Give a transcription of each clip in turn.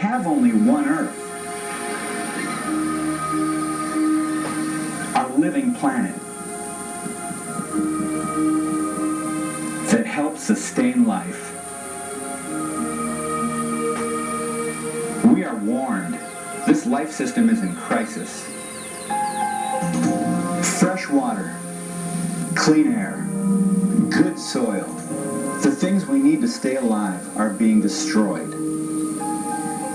have only one Earth, our living planet, that helps sustain life. We are warned. This life system is in crisis. Fresh water, clean air, good soil, the things we need to stay alive are being destroyed.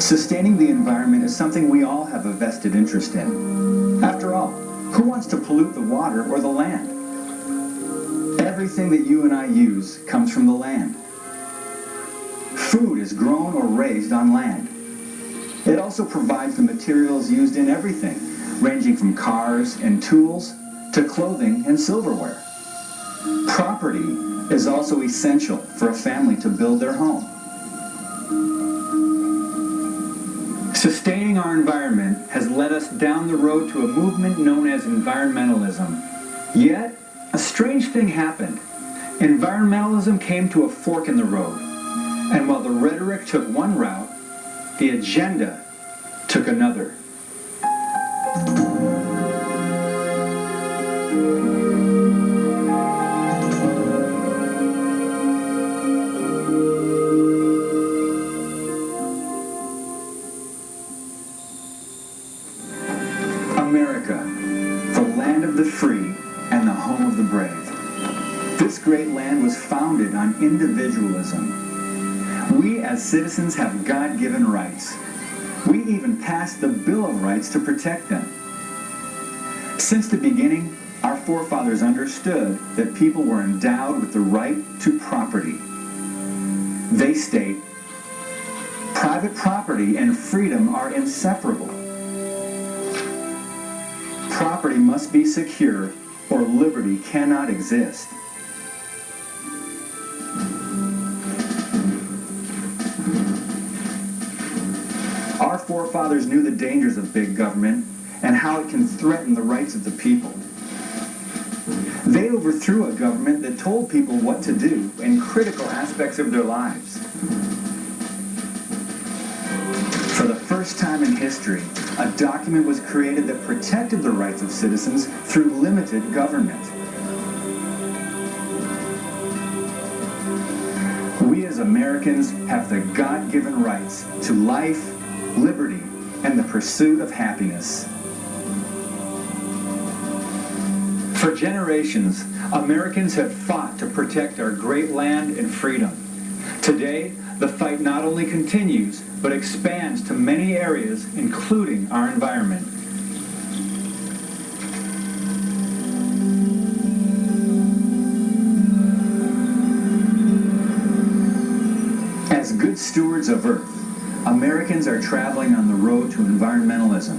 Sustaining the environment is something we all have a vested interest in. After all, who wants to pollute the water or the land? Everything that you and I use comes from the land. Food is grown or raised on land. It also provides the materials used in everything, ranging from cars and tools to clothing and silverware. Property is also essential for a family to build their home. Sustaining our environment has led us down the road to a movement known as environmentalism. Yet, a strange thing happened. Environmentalism came to a fork in the road, and while the rhetoric took one route, the agenda took another. America, the land of the free and the home of the brave. This great land was founded on individualism. We as citizens have God-given rights. We even passed the Bill of Rights to protect them. Since the beginning, our forefathers understood that people were endowed with the right to property. They state, private property and freedom are inseparable. Property must be secure or liberty cannot exist. Our forefathers knew the dangers of big government and how it can threaten the rights of the people. They overthrew a government that told people what to do in critical aspects of their lives. For the first time in history, a document was created that protected the rights of citizens through limited government. We as Americans have the God-given rights to life, liberty, and the pursuit of happiness. For generations, Americans have fought to protect our great land and freedom. Today, the fight not only continues, but expands to many areas, including our environment. As good stewards of Earth, Americans are traveling on the road to environmentalism.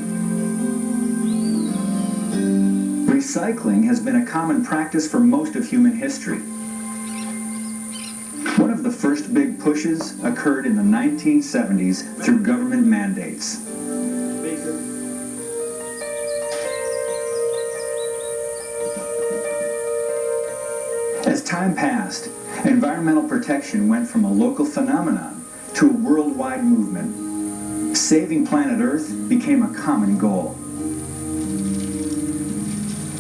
Recycling has been a common practice for most of human history. One of the first big pushes occurred in the 1970s through government mandates. As time passed, environmental protection went from a local phenomenon to a worldwide movement. Saving planet Earth became a common goal.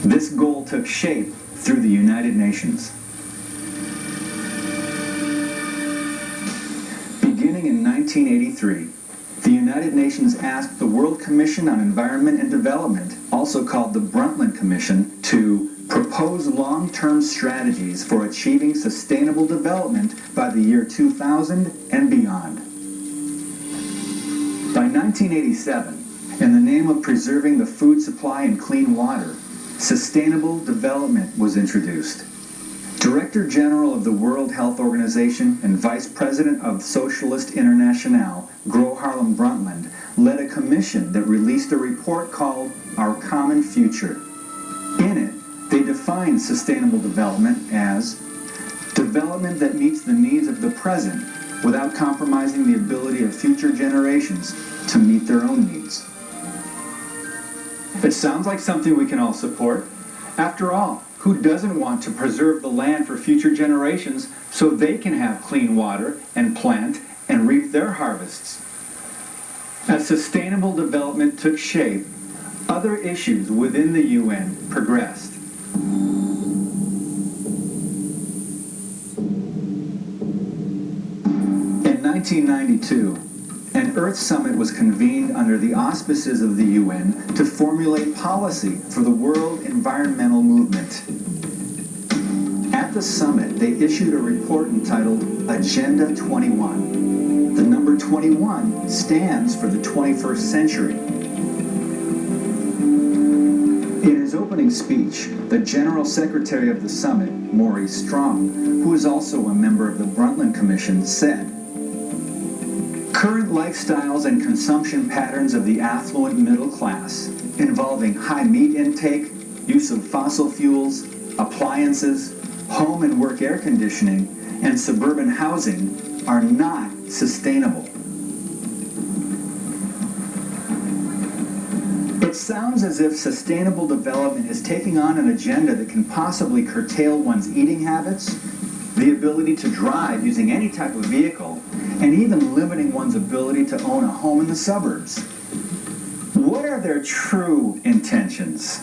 This goal took shape through the United Nations. Beginning in 1983, the United Nations asked the World Commission on Environment and Development, also called the Brundtland Commission, to propose long-term strategies for achieving sustainable development by the year 2000 and beyond. By 1987, in the name of preserving the food supply and clean water, sustainable development was introduced. Director General of the World Health Organization and Vice President of Socialist Internationale, Gro Harlem Brundtland, led a commission that released a report called Our Common Future. In it, they defined sustainable development as development that meets the needs of the present without compromising the ability of future generations to meet their own needs. It sounds like something we can all support. After all, who doesn't want to preserve the land for future generations so they can have clean water and plant and reap their harvests? As sustainable development took shape, other issues within the UN progressed. In 1992, an Earth Summit was convened under the auspices of the UN to formulate policy for the world environmental movement. At the summit, they issued a report entitled Agenda 21. The number 21 stands for the 21st century. In his opening speech, the General Secretary of the summit, Maurice Strong, who is also a member of the Brundtland Commission, said, "Current lifestyles and consumption patterns of the affluent middle class, involving high meat intake, use of fossil fuels, appliances, home and work air conditioning, and suburban housing, are not sustainable." It sounds as if sustainable development is taking on an agenda that can possibly curtail one's eating habits, the ability to drive using any type of vehicle, and even limiting one's ability to own a home in the suburbs. What are their true intentions?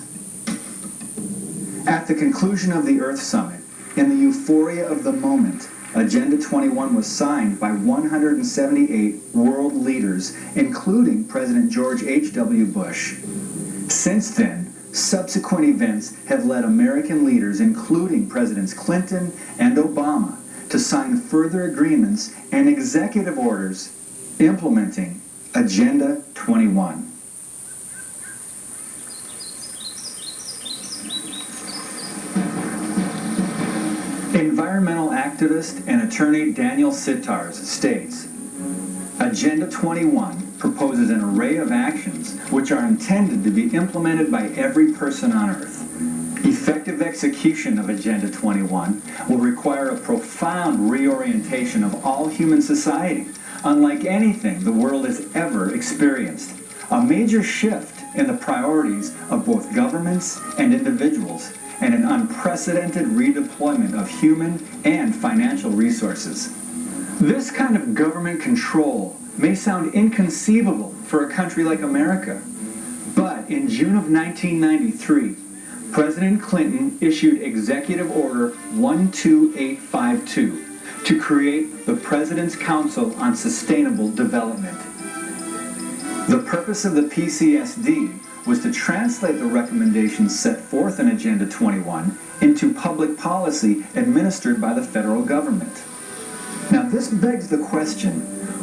At the conclusion of the Earth Summit, in the euphoria of the moment, Agenda 21 was signed by 178 world leaders, including President George H.W. Bush. Since then, subsequent events have led American leaders, including Presidents Clinton and Obama, to sign further agreements and executive orders implementing Agenda 21. Environmental activist and attorney Daniel Sittars states, Agenda 21 proposes an array of actions which are intended to be implemented by every person on Earth. Effective execution of Agenda 21 will require a profound reorientation of all human society, unlike anything the world has ever experienced. A major shift in the priorities of both governments and individuals, and an unprecedented redeployment of human and financial resources. This kind of government control may sound inconceivable for a country like America, but in June of 1993, President Clinton issued Executive Order 12852 to create the President's Council on Sustainable Development. The purpose of the PCSD was to translate the recommendations set forth in Agenda 21 into public policy administered by the federal government. Now, this begs the question,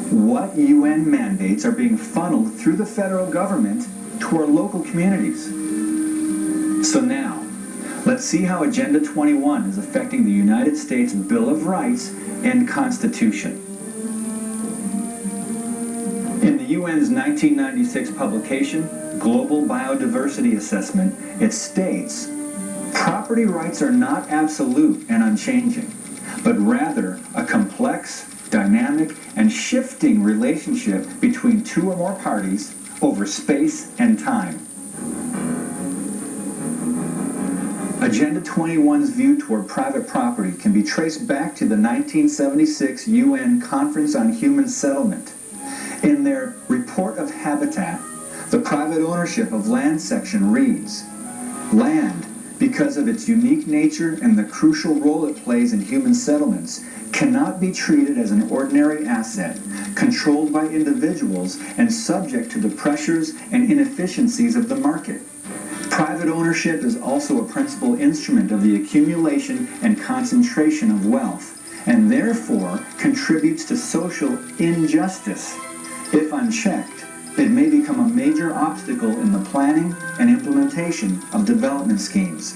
what UN mandates are being funneled through the federal government to our local communities? So now, let's see how Agenda 21 is affecting the United States Bill of Rights and Constitution. In the UN's 1996 publication, Global Biodiversity Assessment, it states, property rights are not absolute and unchanging, but rather a complex, dynamic, and shifting relationship between two or more parties over space and time. Agenda 21's view toward private property can be traced back to the 1976 UN Conference on Human Settlement. In their Report of Habitat, the private ownership of land section reads, land, because of its unique nature and the crucial role it plays in human settlements, cannot be treated as an ordinary asset, controlled by individuals and subject to the pressures and inefficiencies of the market. Private ownership is also a principal instrument of the accumulation and concentration of wealth, and therefore contributes to social injustice. If unchecked, it may become a major obstacle in the planning and implementation of development schemes.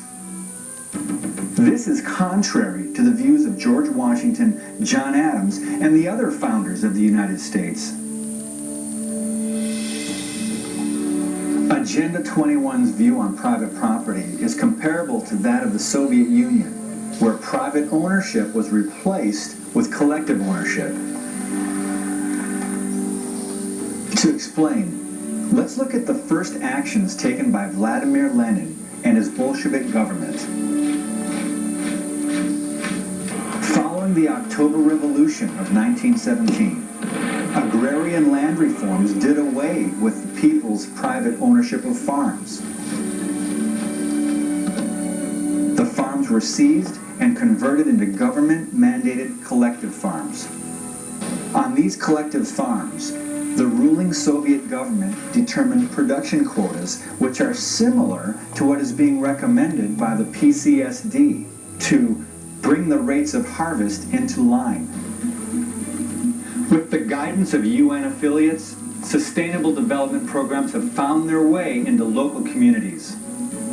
This is contrary to the views of George Washington, John Adams, and the other founders of the United States. Agenda 21's view on private property is comparable to that of the Soviet Union, where private ownership was replaced with collective ownership. To explain, let's look at the first actions taken by Vladimir Lenin and his Bolshevik government. Following the October Revolution of 1917, Agrarian land reforms did away with the people's private ownership of farms. The farms were seized and converted into government-mandated collective farms. On these collective farms, the ruling Soviet government determined production quotas which are similar to what is being recommended by the PCSD to bring the rates of harvest into line. With the guidance of UN affiliates, sustainable development programs have found their way into local communities.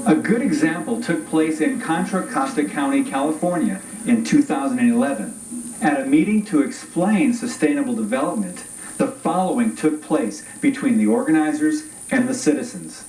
A good example took place in Contra Costa County, California in 2011. At a meeting to explain sustainable development, the following took place between the organizers and the citizens.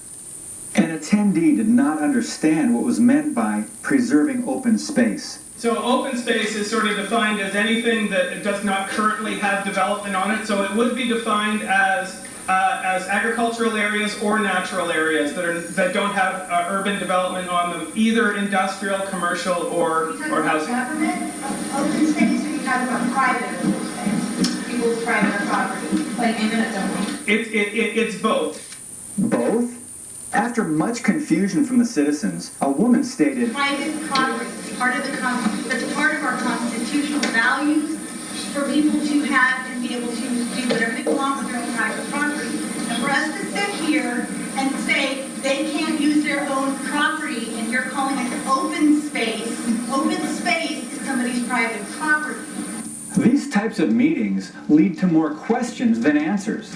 An attendee did not understand what was meant by preserving open space. So open space is sort of defined as anything that does not currently have development on it. So it would be defined as agricultural areas or natural areas that don't have urban development on them, either industrial, commercial, or housing. Government open space, or are you talking about private open space? People's private property, like eminent domain? It's both. Both? After much confusion from the citizens, a woman stated, Private property, that's part of our constitutional values for people to have and be able to do whatever they want with their own private property. And for us to sit here and say they can't use their own property and you're calling it open space is somebody's private property. these types of meetings lead to more questions than answers.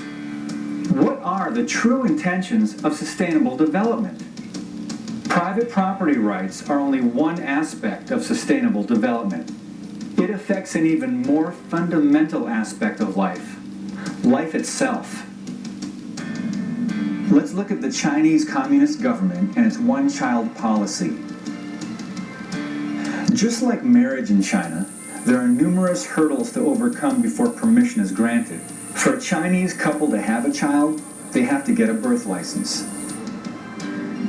What are the true intentions of sustainable development? Private property rights are only one aspect of sustainable development. It affects an even more fundamental aspect of life itself. Let's look at the Chinese Communist government and its one-child policy. Just like marriage in China, there are numerous hurdles to overcome before permission is granted. For a Chinese couple to have a child, they have to get a birth license.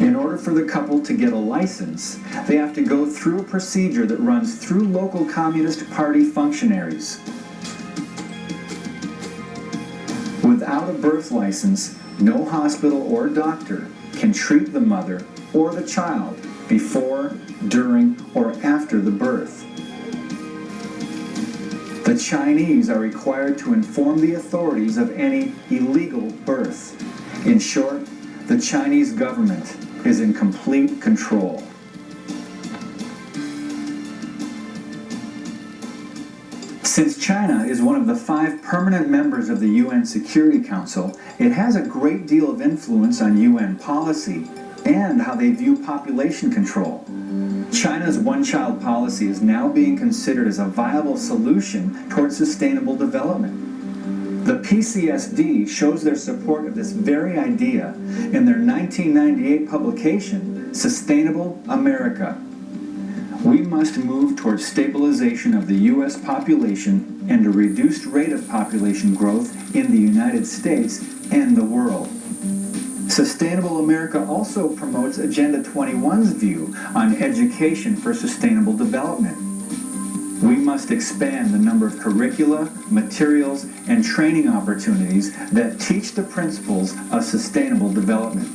In order for the couple to get a license, they have to go through a procedure that runs through local Communist Party functionaries. Without a birth license, no hospital or doctor can treat the mother or the child before, during, or after the birth. The Chinese are required to inform the authorities of any illegal birth. In short, the Chinese government is in complete control. Since China is one of the 5 permanent members of the UN Security Council, it has a great deal of influence on UN policy and how they view population control. China's one-child policy is now being considered as a viable solution towards sustainable development. The PCSD shows their support of this very idea in their 1998 publication, Sustainable America. We must move towards stabilization of the U.S. population and a reduced rate of population growth in the United States and the world. Sustainable America also promotes Agenda 21's view on education for sustainable development. We must expand the number of curricula, materials, and training opportunities that teach the principles of sustainable development.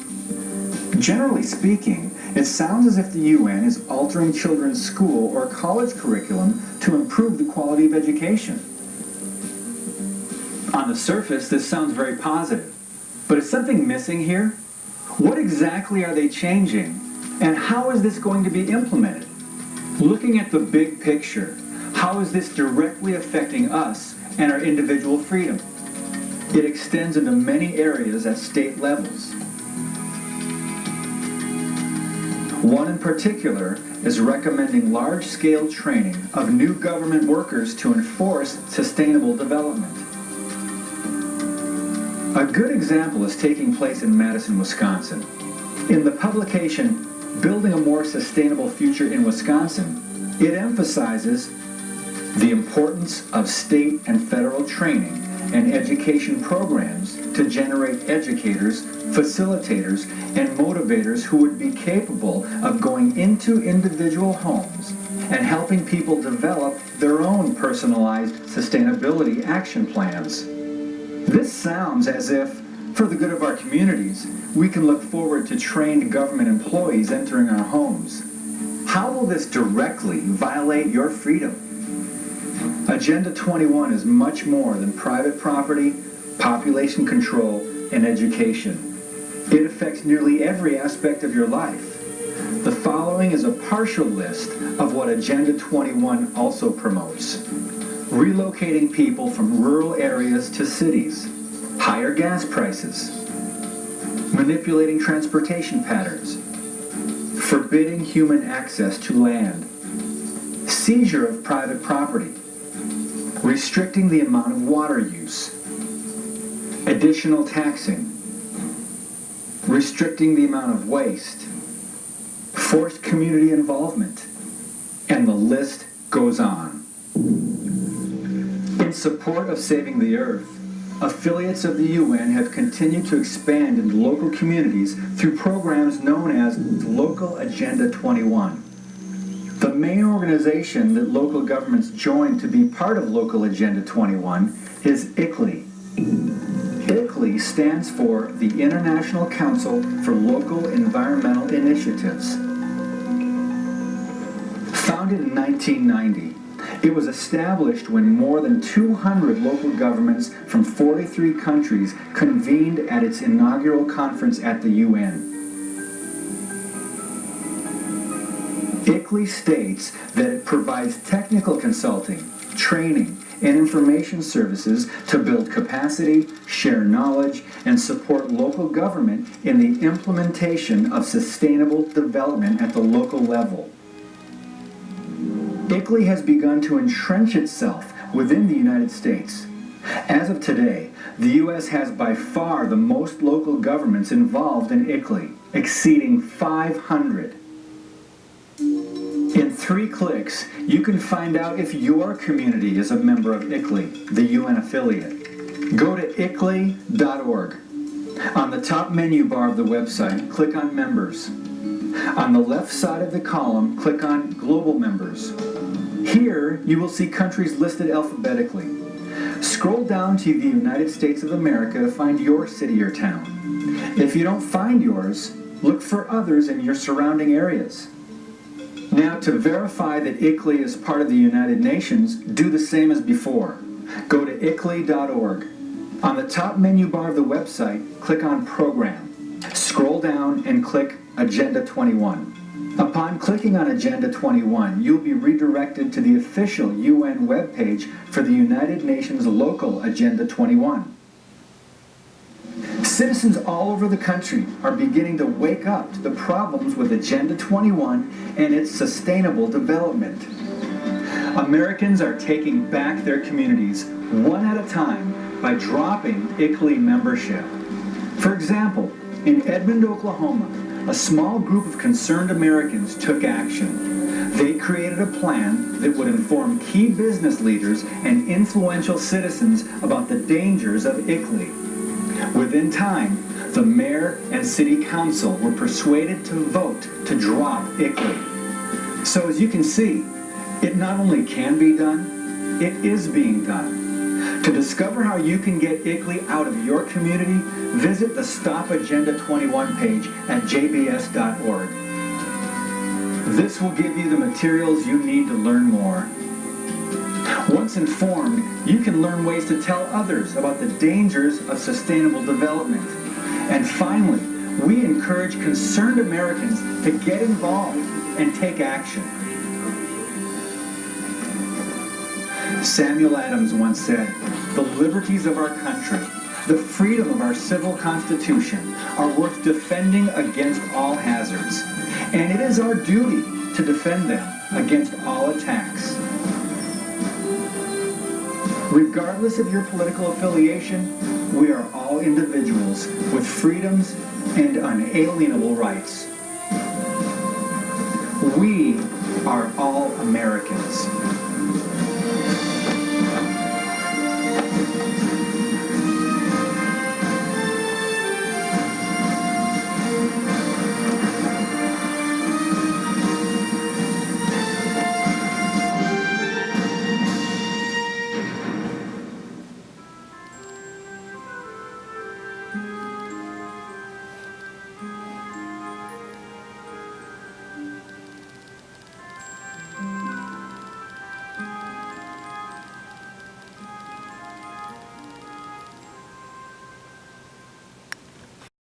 Generally speaking, it sounds as if the UN is altering children's school or college curriculum to improve the quality of education. On the surface, this sounds very positive. But is something missing here? What exactly are they changing? And how is this going to be implemented? Looking at the big picture, how is this directly affecting us and our individual freedom? It extends into many areas at state levels. One in particular is recommending large-scale training of new government workers to enforce sustainable development. A good example is taking place in Madison, Wisconsin. In the publication, Building a More Sustainable Future in Wisconsin, it emphasizes the importance of state and federal training and education programs to generate educators, facilitators, and motivators who would be capable of going into individual homes and helping people develop their own personalized sustainability action plans. This sounds as if, for the good of our communities, we can look forward to trained government employees entering our homes. How will this directly violate your freedom? Agenda 21 is much more than private property, population control, and education. It affects nearly every aspect of your life. The following is a partial list of what Agenda 21 also promotes. Relocating people from rural areas to cities, higher gas prices, manipulating transportation patterns, forbidding human access to land, seizure of private property, restricting the amount of water use, additional taxing, restricting the amount of waste, forced community involvement, and the list goes on. In support of saving the earth, affiliates of the UN have continued to expand into local communities through programs known as Local Agenda 21. The main organization that local governments join to be part of Local Agenda 21 is ICLEI. ICLEI stands for the International Council for Local Environmental Initiatives. Founded in 1990, it was established when more than 200 local governments from 43 countries convened at its inaugural conference at the UN. ICLEI states that it provides technical consulting, training, and information services to build capacity, share knowledge, and support local government in the implementation of sustainable development at the local level. ICLEI has begun to entrench itself within the United States. As of today, the U.S. has by far the most local governments involved in ICLEI, exceeding 500. In 3 clicks, you can find out if your community is a member of ICLEI, the UN affiliate. Go to ICLEI.org. On the top menu bar of the website, click on Members. On the left side of the column, click on Global Members. Here, you will see countries listed alphabetically. Scroll down to the United States of America to find your city or town. If you don't find yours, look for others in your surrounding areas. Now, to verify that ICLEI is part of the United Nations, do the same as before. Go to ICLEI.org. On the top menu bar of the website, click on Program. Scroll down and click Agenda 21. Upon clicking on Agenda 21, you'll be redirected to the official UN webpage for the United Nations Local Agenda 21. Citizens all over the country are beginning to wake up to the problems with Agenda 21 and its sustainable development. Americans are taking back their communities one at a time by dropping ICLEI membership. For example, in Edmond, Oklahoma, a small group of concerned Americans took action. They created a plan that would inform key business leaders and influential citizens about the dangers of ICLEI. Within time, the mayor and city council were persuaded to vote to drop ICLEI. So as you can see, it not only can be done, it is being done. To discover how you can get ICLEI out of your community, visit the Stop Agenda 21 page at jbs.org. This will give you the materials you need to learn more. Once informed, you can learn ways to tell others about the dangers of sustainable development. And finally, we encourage concerned Americans to get involved and take action. Samuel Adams once said, "The liberties of our country, the freedom of our civil constitution are worth defending against all hazards, and it is our duty to defend them against all attacks." Regardless of your political affiliation, we are all individuals with freedoms and unalienable rights. We are all Americans.